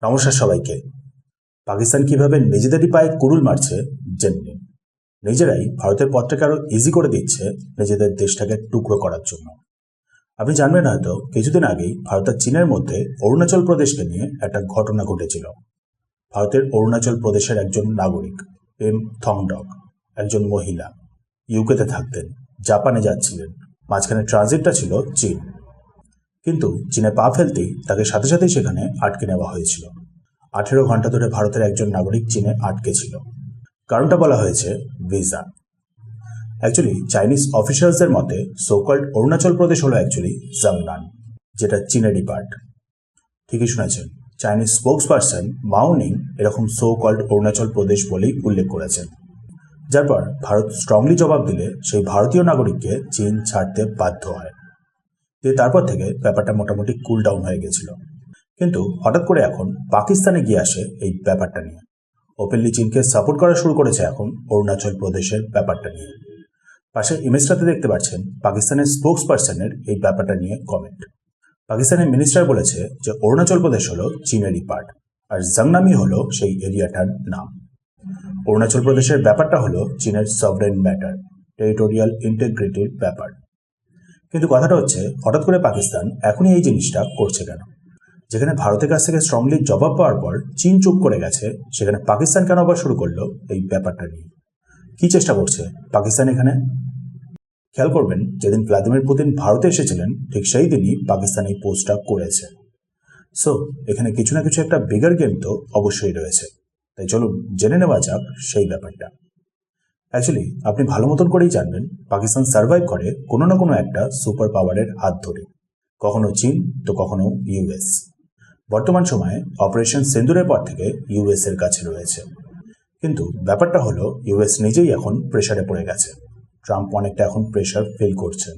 নমস্কার সবাইকে। পাকিস্তান কিভাবে নিজেদেরই পায়ে কুড়ুল মারছে জেনে নিন। নিজেরাই ভারতের পথটাকে আরো ইজি করে দিচ্ছে নিজেদের দেশটাকে টুকরো করার জন্য। আপনি জানবেন হয়তো কিছুদিন আগেই ভারত আর চীনের মধ্যে অরুণাচল প্রদেশকে নিয়ে একটা ঘটনা ঘটেছিল। ভারতের অরুণাচল প্রদেশের একজন নাগরিক এম থংডক, একজন মহিলা, ইউকেতে থাকতেন, জাপানে যাচ্ছিলেন, মাঝখানে ট্রানজিটটা ছিল চীন। কিন্তু চীনে পা ফেলতেই তাকে সাথে সাথেই সেখানে আটকে নেওয়া হয়েছিল। 18 ঘন্টা ধরে ভারতের একজন নাগরিক চীনে আটকে ছিল। কারণটা বলা হয়েছে ভিসা। অ্যাকচুয়ালি চাইনিজ অফিসিয়ালসদের মতে সোকল্ড অরুণাচল প্রদেশ হলো অ্যাকচুয়ালি জাংনান, যেটা চীনেরই পার্ট। ঠিকই শুনেছেন, চাইনিজ স্পোক্স পার্সন মাওনিং এরকম সোকল্ড অরুণাচল প্রদেশ বলেই উল্লেখ করেছেন। যার পর ভারত স্ট্রংলি জবাব দিলে সেই ভারতীয় নাগরিককে চীন ছাড়তে বাধ্য হয়। তারপর থেকে ব্যাপারটা মোটামুটি কুল ডাউন হয়ে গেছিল। কিন্তু হঠাৎ করে এখন পাকিস্তানে গিয়ে আসে এই ব্যাপারটা নিয়ে। ওপেনলি চীনকে সাপোর্ট করা শুরু করেছে এখন অরুণাচল প্রদেশের ব্যাপারটা নিয়ে। পাশে ইমেজটাতে দেখতে পাচ্ছেন পাকিস্তানের স্পোক্স পার্সনের এই ব্যাপারটা নিয়ে কমেন্ট। পাকিস্তানের মিনিস্টার বলেছে যে অরুণাচল প্রদেশ হলো চীনেরই পার্ট, আর জাংনামি হলো সেই এরিয়াটার নাম। অরুণাচল প্রদেশের ব্যাপারটা হলো চীনের সভরেন ম্যাটার, টেরিটোরিয়াল ইন্টিগ্রিটির ব্যাপার। কিন্তু কথাটা হচ্ছে, হঠাৎ করে পাকিস্তান এখনই এই জিনিসটা করছে কেন? যেখানে ভারতের কাছ থেকে স্ট্রংলি জবাব পাওয়ার পর চীন চুপ করে গেছে, সেখানে পাকিস্তান কেন আবার শুরু করলো এই ব্যাপারটা নিয়ে? কি চেষ্টা করছে পাকিস্তান এখানে? খেয়াল করবেন, যেদিন ভ্লাদিমির পুতিন ভারতে এসেছিলেন ঠিক সেই দিনই পাকিস্তান এই পোস্টটা করেছে। সো এখানে কিছু না কিছু একটা বিগার গেম তো অবশ্যই রয়েছে। তাই চলুন জেনে নেওয়া যাক সেই ব্যাপারটা। অ্যাকচুয়ালি আপনি ভালো মতন করেই জানবেন, পাকিস্তান সার্ভাইভ করে কোনো না কোনো একটা সুপার পাওয়ারের হাত ধরে, কখনো চীন তো কখনো ইউএস। বর্তমান সময়ে অপারেশন সিন্দুরের পর থেকে ইউএস এর কাছে রয়েছে। কিন্তু ব্যাপারটা হলো, ইউএস নিজেই এখন প্রেসারে পড়ে গেছে। ট্রাম্প অনেকটা এখন প্রেসার ফিল করছেন,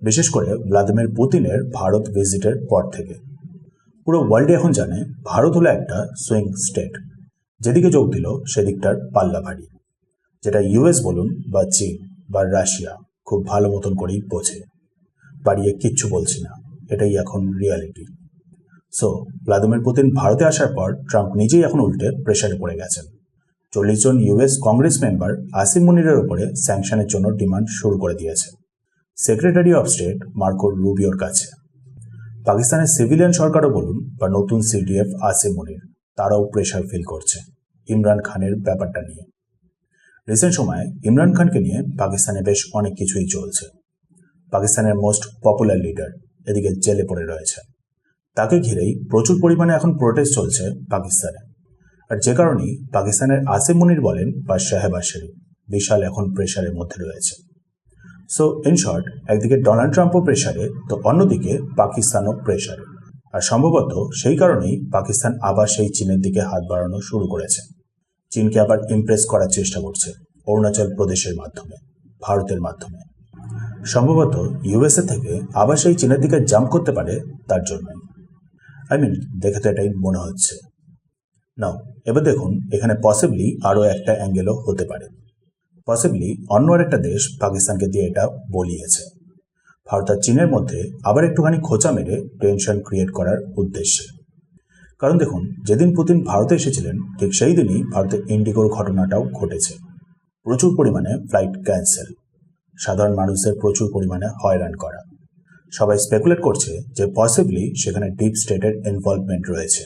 বিশেষ করে ভ্লাদিমির পুতিনের ভারত ভিজিটের পর থেকে। পুরো ওয়ার্ল্ডে এখন জানে ভারত হলো একটা সুইং স্টেট, যেদিকে যোগ দিল সেদিকটার পাল্লা ভারী, যেটা ইউএস বলুন বা চীন বা রাশিয়া খুব ভালো মতন করেই বোঝে। বাড়িয়ে কিচ্ছু বলছি না, এটাই এখন রিয়ালিটি। সো ভ্লাদিমির পুতিন ভারতে আসার পর ট্রাম্প নিজেই এখন উল্টে প্রেসারে পড়ে গেছেন। 40 জন ইউএস কংগ্রেস মেম্বার আসিম মুনিরের উপরে স্যাংশনের জন্য ডিমান্ড শুরু করে দিয়েছে সেক্রেটারি অফ স্টেট মার্কো রুবিওর কাছে। পাকিস্তানের সিভিলিয়ান সরকারও বলুন বা নতুন সিডিএফ আসিম মুনির, তারাও প্রেসার ফিল করছে ইমরান খানের ব্যাপারটা নিয়ে। রিসেন্ট সময়ে ইমরান খানকে নিয়ে পাকিস্তানে বেশ অনেক কিছুই চলছে। পাকিস্তানের মোস্ট পপুলার লিডার এদিকে জেলে পড়ে রয়েছে, তাকে ঘিরেই প্রচুর পরিমাণে এখন প্রোটেস্ট চলছে পাকিস্তানে। আর যে কারণেই পাকিস্তানের আসিম মুনির বলেন বা শাহবাজ শরীফ বিশাল এখন প্রেশারের মধ্যে রয়েছে। সো ইন শর্ট, একদিকে ডোনাল্ড ট্রাম্পও প্রেশারে, তো অন্যদিকে পাকিস্তানও প্রেশারে। আর সম্ভবত সেই কারণেই পাকিস্তান আবার সেই চীনের দিকে হাত বাড়ানো শুরু করেছে। চীনকে আবার ইমপ্রেস করার চেষ্টা করছে অরুণাচল প্রদেশের মাধ্যমে, ভারতের মাধ্যমে। সম্ভবত ইউএসএ থেকে আবার সেই চীনের দিকে জাম্প করতে পারে তার জন্যই। দেখে তো এটাই মনে হচ্ছে। নাও এবার দেখুন, এখানে পসিবলি আরও একটা অ্যাঙ্গেলও হতে পারে। পসিবলি অন্য আরেকটা দেশ পাকিস্তানকে দিয়ে এটা বলিয়েছে, ভারত আর চীনের মধ্যে আবার একটুখানি খোঁচা মেরে টেনশন ক্রিয়েট করার উদ্দেশ্যে। কারণ দেখুন, যেদিন পুতিন ভারতে এসেছিলেন ঠিক সেই দিনই ভারতের ইন্ডিগোর ঘটনাটাও ঘটেছে। প্রচুর পরিমাণে ফ্লাইট ক্যান্সেল, সাধারণ মানুষদের প্রচুর পরিমাণে হয়রান করা। সবাই স্পেকুলেট করছে যে পসিবলি সেখানে ডিপ স্টেটের ইনভলভমেন্ট রয়েছে,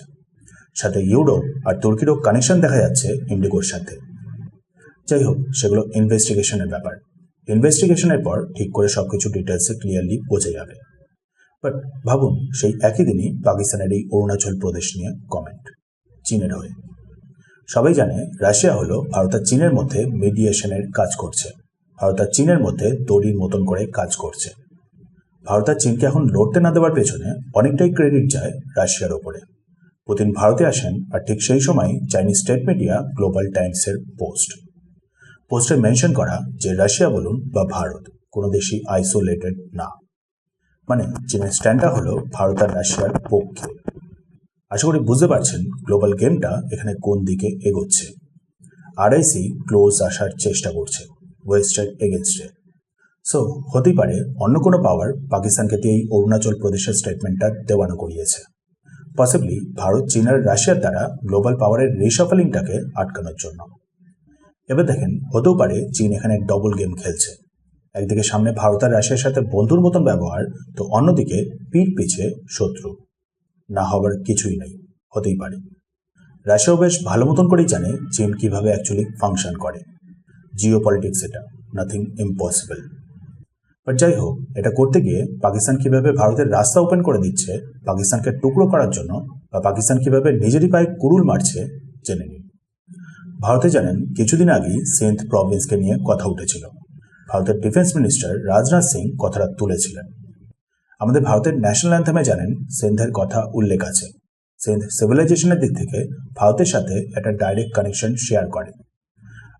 সাথে ইউরোপ আর তুর্কিরও কানেকশন দেখা যাচ্ছে ইন্ডিগোর সাথে। যাই হোক, সেগুলো ইনভেস্টিগেশনের ব্যাপার। ইনভেস্টিগেশনের পর ঠিক করে সবকিছু ডিটেলসে ক্লিয়ারলি বোঝা যাবে। বাট ভাবুন, সেই একই দিনই পাকিস্তানের এই অরুণাচল প্রদেশ নিয়ে কমেন্ট চীনের হয়ে। সবাই জানে রাশিয়া হলো ভারত আর চীনের মধ্যে মিডিয়েশনের কাজ করছে, ভারত আর চীনের মধ্যে দড়ির মতন করে কাজ করছে। ভারত আর চীনকে এখন লড়তে না দেওয়ার পেছনে অনেকটাই ক্রেডিট যায় রাশিয়ার ওপরে। পুতিন ভারতে আসেন আর ঠিক সেই সময় চাইনিজ স্টেট মিডিয়া গ্লোবাল টাইমসের পোস্টে মেনশন করা যে রাশিয়া বলুন বা ভারত কোনো দেশই আইসোলেটেড না, মানে চীনের স্ট্যান্ডটা হলো ভারত আর রাশিয়ার পক্ষে। আশা করি বুঝতে পারছেন গ্লোবাল গেমটা এখানে কোন দিকে এগোচ্ছে। আরআইসি ক্লোজ আসার চেষ্টা করছে ওয়েস্টের এগেনস্টে। সো হতেই পারে অন্য কোনো পাওয়ার পাকিস্তানকে দিয়ে এই অরুণাচল প্রদেশের স্টেটমেন্টটা দেওয়ানো করিয়েছে। পসিবলি ভারত, চীন আর রাশিয়ার দ্বারা গ্লোবাল পাওয়ারের রিশাফলিংটাকে আটকানোর জন্য। এবার দেখেন, হতেও পারে চীন এখানে ডবল গেম খেলছে। একদিকে সামনে ভারত আর রাশিয়ার সাথে বন্ধুর মতন ব্যবহার, তো অন্যদিকে পিঠ পিছে শত্রু। না হবার কিছুই নেই, হতেই পারে। রাশিয়াও বেশ ভালো মতন করেই জানে চীন কিভাবে অ্যাকচুয়ালি ফাংশন করে। জিও পলিটিক্স এটা, নাথিং ইম্পসিবল। বাট যাই হোক, এটা করতে গিয়ে পাকিস্তান কিভাবে ভারতের রাস্তা ওপেন করে দিচ্ছে পাকিস্তানকে টুকরো করার জন্য, বা পাকিস্তান কিভাবে নিজেরই পায়ে কুড়ুল মারছে, জেনে নিন। ভারতে জানেন কিছুদিন আগেই সিন্ধ প্রভিন্সকে নিয়ে কথা উঠেছিল। ভারতের ডিফেন্স মিনিস্টার রাজনাথ সিং কথাটা তুলেছিলেন। আমাদের ভারতের ন্যাশনাল অ্যান্থেমে জানেন সিন্ধের কথা উল্লেখ আছে। সিন্ধ সিভিলাইজেশনের দিক থেকে ভারতের সাথে একটা ডাইরেক্ট কানেকশন শেয়ার করে।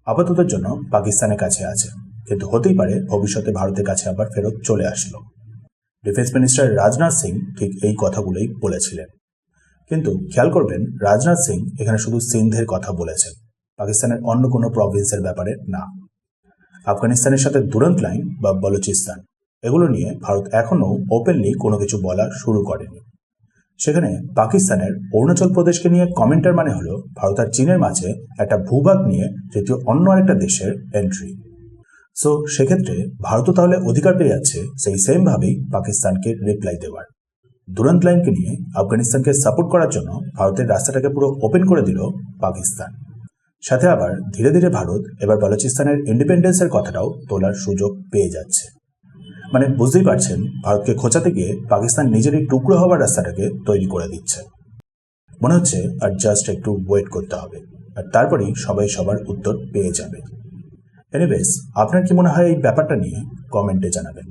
আপাততের জন্য পাকিস্তানের কাছে আছে, কিন্তু হতেই পারে ভবিষ্যতে ভারতের কাছে আবার ফেরত চলে আসলো। ডিফেন্স মিনিস্টার রাজনাথ সিং ঠিক এই কথাগুলোই বলেছিলেন। কিন্তু খেয়াল করবেন, রাজনাথ সিং এখানে শুধু সিন্ধের কথা বলেছেন, পাকিস্তানের অন্য কোনো প্রভিন্সের ব্যাপারে না। আফগানিস্তানের সাথে দুরন্ত লাইন বা বলুচিস্তান, এগুলো নিয়ে ভারত এখনও ওপেনলি কোনো কিছু বলা শুরু করেনি। সেখানে পাকিস্তানের অরুণাচল প্রদেশকে নিয়ে কমেন্টার মানে হলো ভারত আর চীনের মাঝে একটা ভূভাগ নিয়ে তৃতীয় অন্য আরেকটা দেশের এন্ট্রি। সো সেক্ষেত্রে ভারতও তাহলে অধিকার পেয়ে যাচ্ছে সেই সেমভাবেই পাকিস্তানকে রিপ্লাই দেওয়ার। দুরন্ত লাইনকে নিয়ে আফগানিস্তানকে সাপোর্ট করার জন্য ভারতের রাস্তাটাকে পুরো ওপেন করে দিল পাকিস্তান। সাথে আবার ধীরে ধীরে ভারত এবার বালুচিস্তানের ইন্ডিপেন্ডেন্সের কথাটাও তোলার সুযোগ পেয়ে যাচ্ছে। মানে বুঝতেই পারছেন, ভারতকে খোঁচাতে গিয়ে পাকিস্তান নিজেরই টুকরো হওয়ার রাস্তাটাকে তৈরি করে দিচ্ছে। মনে হচ্ছে আর জাস্ট একটু ওয়েট করতে হবে, আর তারপরেই সবাই সবার উত্তর পেয়ে যাবে। এনিওয়েজ, আপনার কি মনে হয় এই ব্যাপারটা নিয়ে? কমেন্টে জানাবেন।